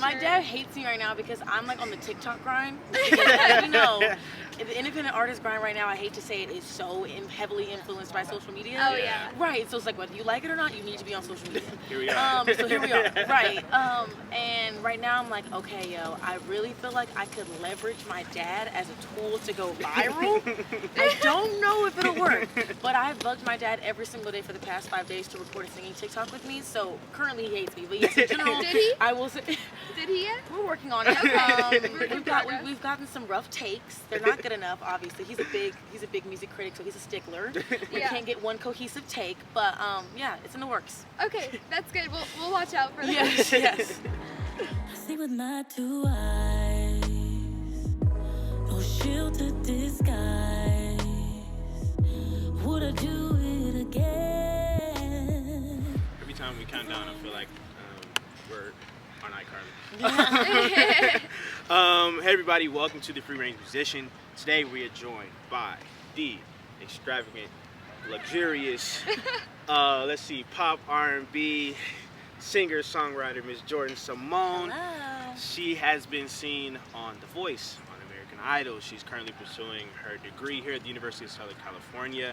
My dad hates me right now because I'm like on the TikTok grind. Because, as you know, the independent artist grind right now, I hate to say it, is so heavily influenced by social media. Oh yeah. Right. So it's like whether you like it or not, you need to be on social media. Here we are. So here we are. Right. And right now I'm like, okay, yo, I really feel like I could leverage my dad as a tool to go viral. I don't know if it'll work, but I've bugged my dad every single day for the past 5 days to record a singing TikTok with me. So currently he hates me, but yes, in general, Did he? I will say. Did he yet? We're working on it. We've gotten some rough takes. They're not good enough, obviously. He's a big music critic, so he's a stickler. We can't get one cohesive take, but yeah, it's in the works. Okay, that's good. We'll watch out for that. Yes, yes. I see with my 2 eyes, no shield to disguise. Would I do it again? Every time we count down, I feel like we're on iCarly. Hey everybody, welcome to the Free Range Musician. Today we are joined by the extravagant, luxurious, let's see, pop R&B singer-songwriter Ms. Jordyn Simone. Hello. She has been seen on The Voice, on American Idol. She's currently pursuing her degree here at the University of Southern California.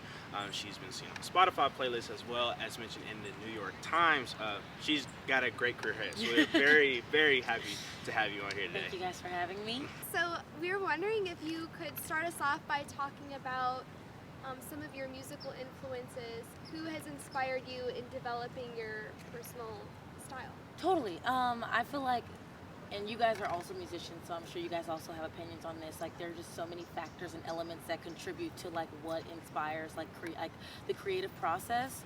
She's been seen on the Spotify playlist as well as mentioned in the New York Times. She's got a great career ahead, so we're very, very happy to have you on here today. Thank you guys for having me. So we were wondering if you could start us off by talking about some of your musical influences. Who has inspired you in developing your personal style? Totally. I feel like, and you guys are also musicians, so I'm sure you guys also have opinions on this. Like, there are just so many factors and elements that contribute to like what inspires like the creative process.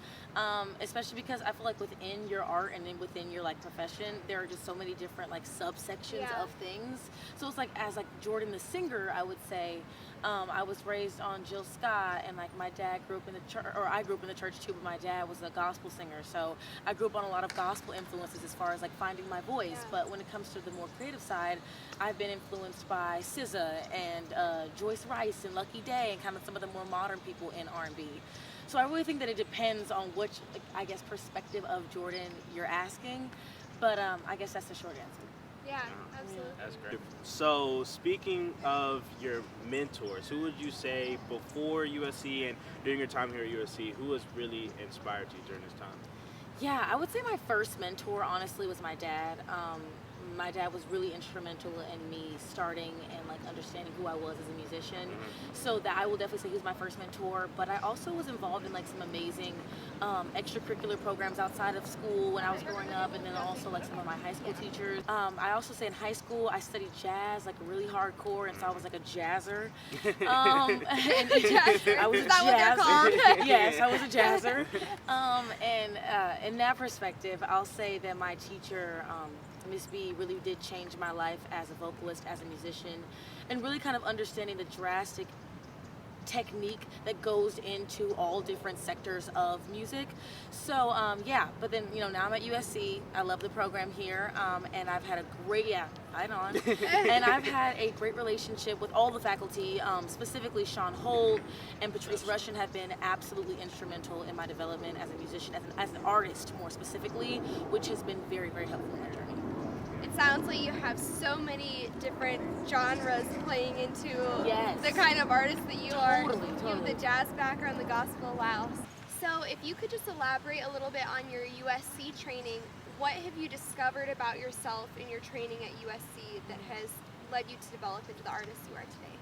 Especially because I feel like within your art and then within your like profession, there are just so many different like subsections of things. So it's like, as like Jordyn the singer, I would say, I was raised on Jill Scott, and like my dad grew up in the church, or I grew up in the church too, but my dad was a gospel singer, so I grew up on a lot of gospel influences as far as like finding my voice. But when it comes to the more creative side, I've been influenced by SZA and Joyce Rice and Lucky Day and kind of some of the more modern people in R&B. So I really think that it depends on which, I guess, perspective of Jordyn you're asking, but I guess that's the short answer. Yeah, absolutely. That's great. So speaking of your mentors, who would you say before USC and during your time here at USC, who has really inspired you during this time? Yeah, I would say my first mentor, honestly, was my dad. My dad was really instrumental in me starting and like understanding who I was as a musician. So that I will definitely say he was my first mentor. But I also was involved in like some amazing extracurricular programs outside of school when I was growing up, and then also like some of my high school teachers. I also say in high school I studied jazz like really hardcore, and so I was like a jazzer. I was Is that what they're called? Yes, I was a jazzer. And in that perspective, I'll say that my teacher, Miss B, really did change my life as a vocalist, as a musician, and really kind of understanding the drastic technique that goes into all different sectors of music. So yeah, but then now I'm at USC. I love the program here, and I've had a great and I've had a great relationship with all the faculty, specifically Sean Holt and Patrice Rushen have been absolutely instrumental in my development as a musician, as an artist more specifically, which has been very, very helpful in my journey. It sounds like you have so many different genres playing into the kind of artist that you are. Totally. You have the jazz background, the gospel, wow. So if you could just elaborate a little bit on your USC training, what have you discovered about yourself in your training at USC that has led you to develop into the artist you are today?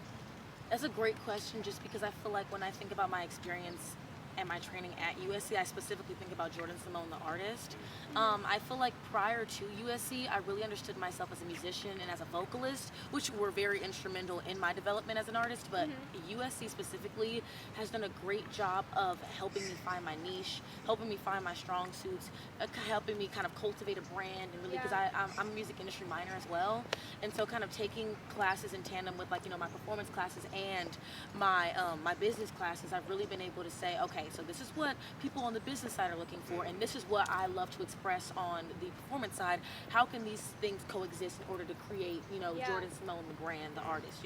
That's a great question, just because I feel like when I think about my experience and my training at USC, I specifically think about Jordyn Simone, the artist. I feel like prior to USC, I really understood myself as a musician and as a vocalist, which were very instrumental in my development as an artist, but USC specifically has done a great job of helping me find my niche, helping me find my strong suits, helping me kind of cultivate a brand, and really, because I'm a music industry minor as well, and so kind of taking classes in tandem with like, my performance classes and my my business classes, I've really been able to say, okay, so this is what people on the business side are looking for, and this is what I love to express on the performance side. How can these things coexist in order to create, Jordyn Simone, the brand, the artist,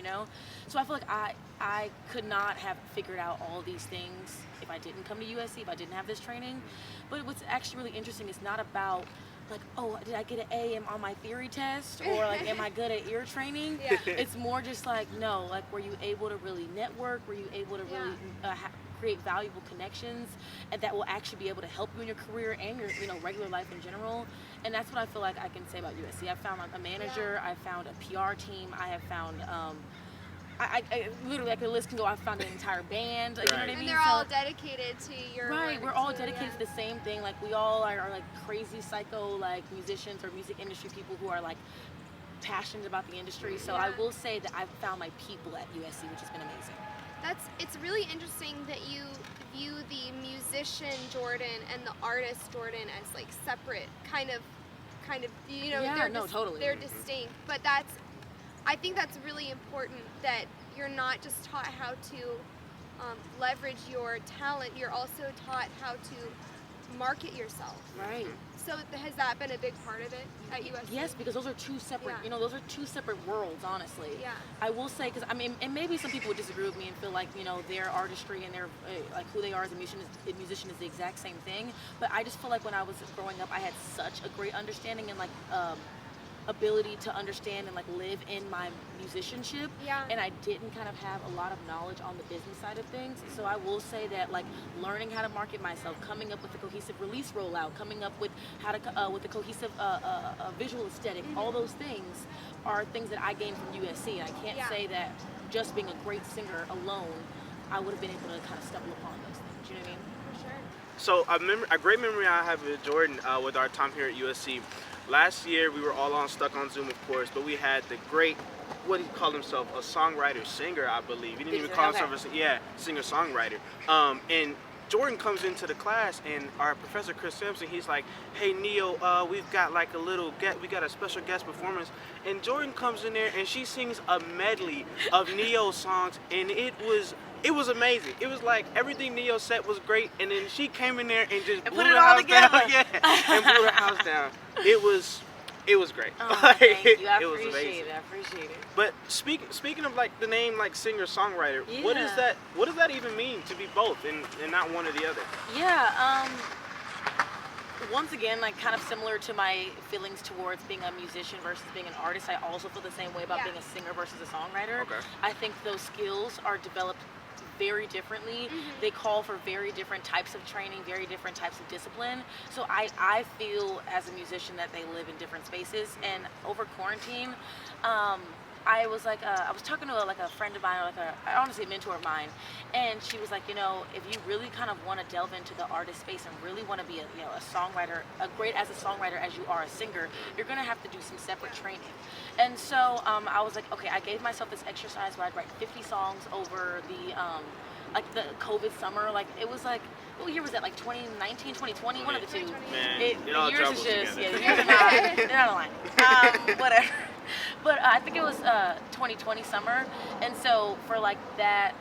So I feel like I could not have figured out all these things if I didn't come to USC, if I didn't have this training. But what's actually really interesting is not about like, oh, did I get an A on my theory test, or like, am I good at ear training? Yeah. It's more just like, no, like, were you able to really network? Were you able to really create valuable connections, and that will actually be able to help you in your career and your, you know, regular life in general? And that's what I feel like I can say about USC. I found like a manager, I found a PR team, I have found I literally, like the list can go. I found an entire band. Like, you know what I mean? And they're all dedicated to your right. work We're all too, dedicated to the same thing. Like we all are like crazy psycho like musicians or music industry people who are like passionate about the industry. So I will say that I've found my people at USC, which has been amazing. It's really interesting that you view the musician Jordyn and the artist Jordyn as like separate, kind of, you know, totally. They're distinct, but I think that's really important that you're not just taught how to leverage your talent, you're also taught how to market yourself. Right. So has that been a big part of it at USC? Yes, because those are two separate, you know, those are two separate worlds, honestly. Yeah. I will say, because I mean, and maybe some people would disagree with me and feel like, you know, their artistry and their, like who they are as a musician is the exact same thing. But I just feel like when I was growing up, I had such a great understanding and like, ability to understand and like live in my musicianship, and I didn't kind of have a lot of knowledge on the business side of things. So I will say that like learning how to market myself, coming up with a cohesive release rollout, coming up with how to with a cohesive visual aesthetic, all those things are things that I gained from USC, and I can't say that just being a great singer alone I would have been able to kind of stumble upon those things. You know what I mean? For sure. So a great memory I have with Jordyn with our time here at USC. Last year we were all stuck on Zoom, of course, but we had the great, what he called himself, a songwriter singer, I believe. He didn't even call himself singer-songwriter. And Jordyn comes into the class, and our professor Chris Sampson, he's like, "Hey Neo, we've got like we got a special guest performance." And Jordyn comes in there and she sings a medley of Neo songs, and it was amazing. It was like everything Neo said was great, and then she came in there and just blew put it the all house together. down. And blew the house down. It was great. Oh, thank you. I It was appreciate amazing. it. I appreciate it. But speaking of like the name like singer-songwriter, what is that? What does that even mean to be both and not one or the other? Yeah. Once again, like kind of similar to my feelings towards being a musician versus being an artist, I also feel the same way about being a singer versus a songwriter. Okay. I think those skills are developed very differently. They call for very different types of training, very different types of discipline. So I feel as a musician that they live in different spaces. And over quarantine, I was like, I was talking to a friend of mine, or honestly a mentor of mine, and she was like, you know, if you really kind of want to delve into the artist space and really want to be a songwriter, great as a songwriter as you are a singer, you're gonna have to do some separate training. And so I was like, okay, I gave myself this exercise where I'd write 50 songs over the the COVID summer. Like it was like, what year was that? Like 2019, 2020, one of the two. Man, The all years jumbled is just together. the years are they're not aligned. Whatever. But I think it was 2020 summer, and so for like that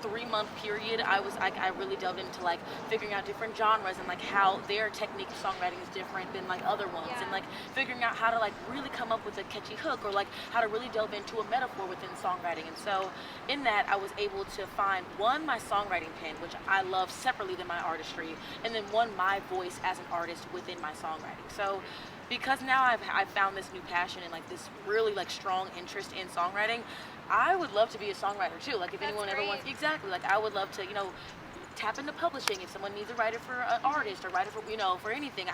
3-month period, I really delved into like figuring out different genres and like how their technique of songwriting is different than like other ones, and like figuring out how to like really come up with a catchy hook, or like how to really delve into a metaphor within songwriting. And so in that, I was able to find my songwriting pen, which I love separately than my artistry, and then my voice as an artist within my songwriting. So because now I've found this new passion and like this really like strong interest in songwriting, I would love to be a songwriter too. Like if anyone ever wants, like I would love to, tap into publishing if someone needs a writer for an artist or writer for, for anything.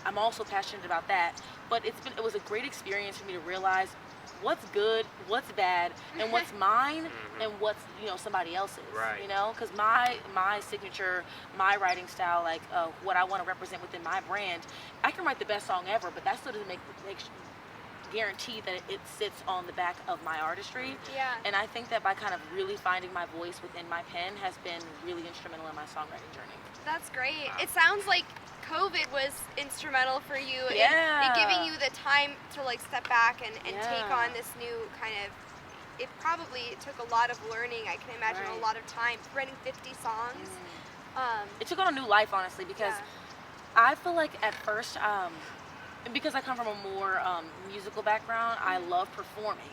I'm also passionate about that. But it was a great experience for me to realize what's good, what's bad, and what's mine, and what's somebody else's. Right. Because my signature, my writing style, like what I want to represent within my brand, I can write the best song ever, but that still doesn't guarantee that it sits on the back of my artistry. Yeah. And I think that by kind of really finding my voice within my pen has been really instrumental in my songwriting journey. That's great. It sounds like COVID was instrumental for you in giving you the time to like step back and take on this new kind of, it probably took a lot of learning, I can imagine, a lot of time, writing 50 songs. It took on a new life, honestly, because I feel like at first, because I come from a more musical background, I love performing.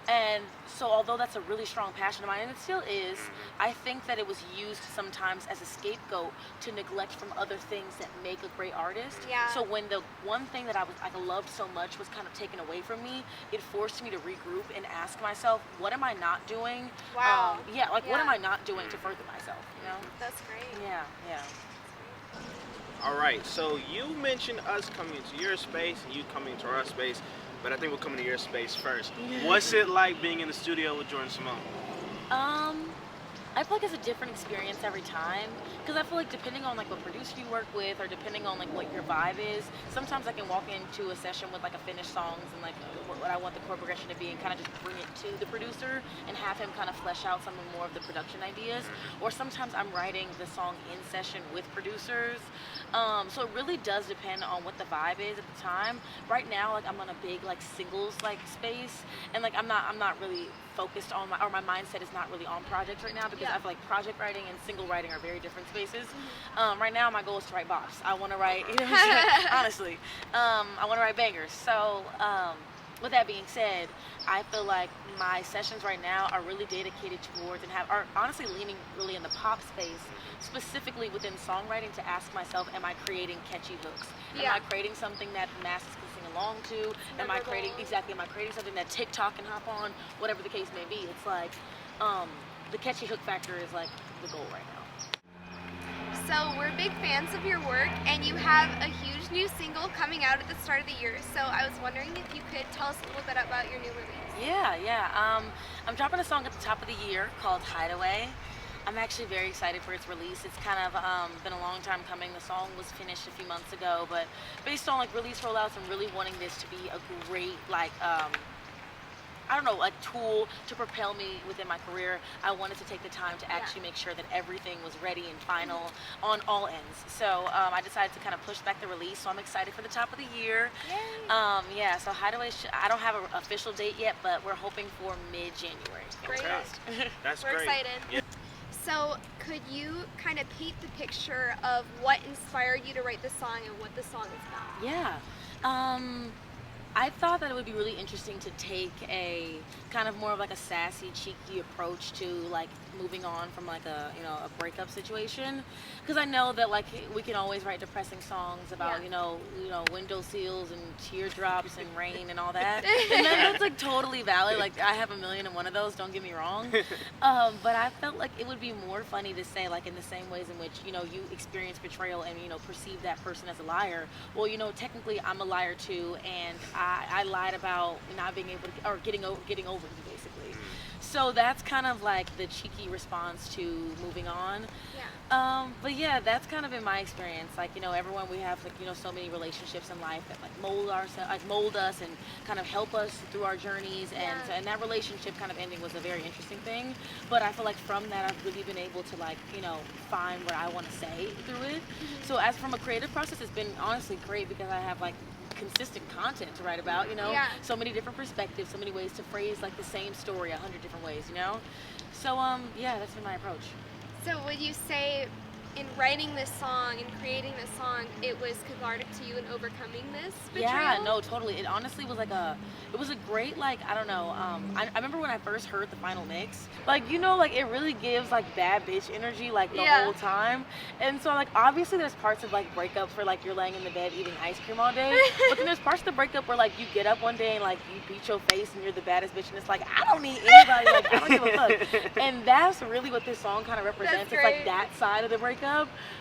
And so although that's a really strong passion of mine, and it still is, I think that it was used sometimes as a scapegoat to neglect from other things that make a great artist. Yeah. So when the one thing that I loved so much was kind of taken away from me, it forced me to regroup and ask myself, what am I not doing? Wow. What am I not doing to further myself, you know? That's great. Yeah. All right, so you mentioned us coming into your space and you coming into our space, but I think we're coming to your space first. What's it like being in the studio with Jordyn Simone? I feel like it's a different experience every time, because I feel like depending on like what producer you work with, or depending on like what your vibe is, sometimes I can walk into a session with like a finished songs and like what I want the chord progression to be, and kind of just bring it to the producer and have him kind of flesh out some more of the production ideas. Or sometimes I'm writing the song in session with producers. So it really does depend on what the vibe is at the time. Right now, like I'm on a big like singles like space, and like I'm not really focused on my mindset is not really on projects right now, because I feel like project writing and single writing are very different spaces. Right now my goal is to write bops. I want to write, you know, honestly, I want to write bangers. So with that being said, I feel like my sessions right now are really dedicated towards and are honestly leaning really in the pop space, specifically within songwriting, to ask myself, am I creating catchy hooks? Am I creating something that the masses can sing along to? Am I creating something that TikTok can hop on? Whatever the case may be, it's like the catchy hook factor is like the goal right now. So we're big fans of your work, and you have a huge new single coming out at the start of the year. So I was wondering if you could tell us a little bit about your new release. Yeah. I'm dropping a song at the top of the year called Hideaway. I'm actually very excited for its release. It's kind of been a long time coming. The song was finished a few months ago, but based on like release rollouts and really wanting this to be a great like a tool to propel me within my career, I wanted to take the time to actually make sure that everything was ready and final on all ends. So I decided to kind of push back the release, so I'm excited for the top of the year. Yay. So Hideaway, I don't have an official date yet, but we're hoping for mid-January. Great. That's We're great. excited. Yeah. So could you kind of paint the picture of what inspired you to write the song and what the song is about? Yeah. I thought that it would be really interesting to take a kind of more of like a sassy, cheeky approach to like moving on from like a breakup situation, because I know that like we can always write depressing songs about you know window seals and teardrops and rain and all that, and that's like totally valid. Like I have 1,000,001 of those, don't get me wrong, but I felt like it would be more funny to say like in the same ways in which you experience betrayal and perceive that person as a liar. Well, technically I'm a liar too, and I lied about not being able to, or getting over you basically. So that's kind of like the cheeky response to moving on. But yeah, that's kind of been my experience. Like everyone, we have like so many relationships in life that like mold us and kind of help us through our journeys. And that relationship kind of ending was a very interesting thing. But I feel like from that I've really been able to like find what I want to say through it. So as from a creative process, it's been honestly great because I have like consistent content to write about, so many different perspectives, so many ways to phrase like the same story 100 different ways, so yeah, that's been my approach. So would you say in writing this song and creating this song, it was cathartic to you in overcoming this betrayal? Yeah, no, totally. It honestly was like a great, like, I don't know, I remember when I first heard the final mix, like, like it really gives like bad bitch energy like the whole time. And so like obviously there's parts of like breakups where like you're laying in the bed eating ice cream all day, but then there's parts of the breakup where like you get up one day and like you beat your face and you're the baddest bitch, and it's like I don't need anybody, like I don't give a fuck. And that's really what this song kind of represents. It's like that side of the breakup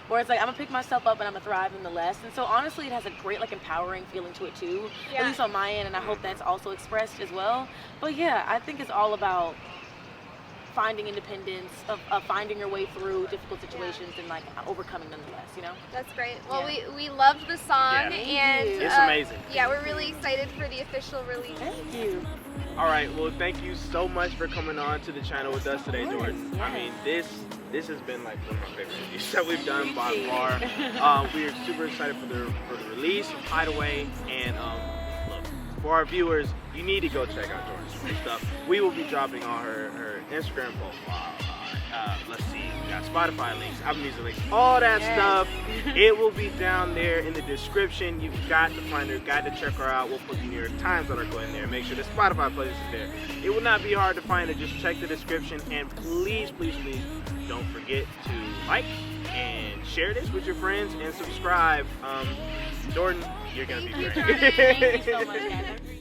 where it's like I'm gonna pick myself up and I'm gonna thrive nonetheless. And so honestly it has a great like empowering feeling to it too, at least on my end, and I hope that's also expressed as well. But yeah, I think it's all about finding independence, of finding your way through difficult situations and like overcoming nonetheless, That's great. Well, we loved the song, and it's amazing. Yeah, we're really excited for the official release. Thank you. All right, well, thank you so much for coming on to the channel with us today, Jordyn. I mean, this has been like one of my favorite reviews that we've done by far. We are super excited for the release of Hideaway, and look, for our viewers, you need to go check out Jordyn's stuff. We will be dropping on her Instagram profile let's see, we got Spotify links, Apple Music links, all that stuff. It will be down there in the description. You've got to find her, got to check her out. We'll put the New York Times article in there. Make sure the Spotify playlist is there. It will not be hard to find it. Just check the description, and please, please, please don't forget to like and share this with your friends and subscribe. Jordyn, you're gonna be great. Thank you so much, guys.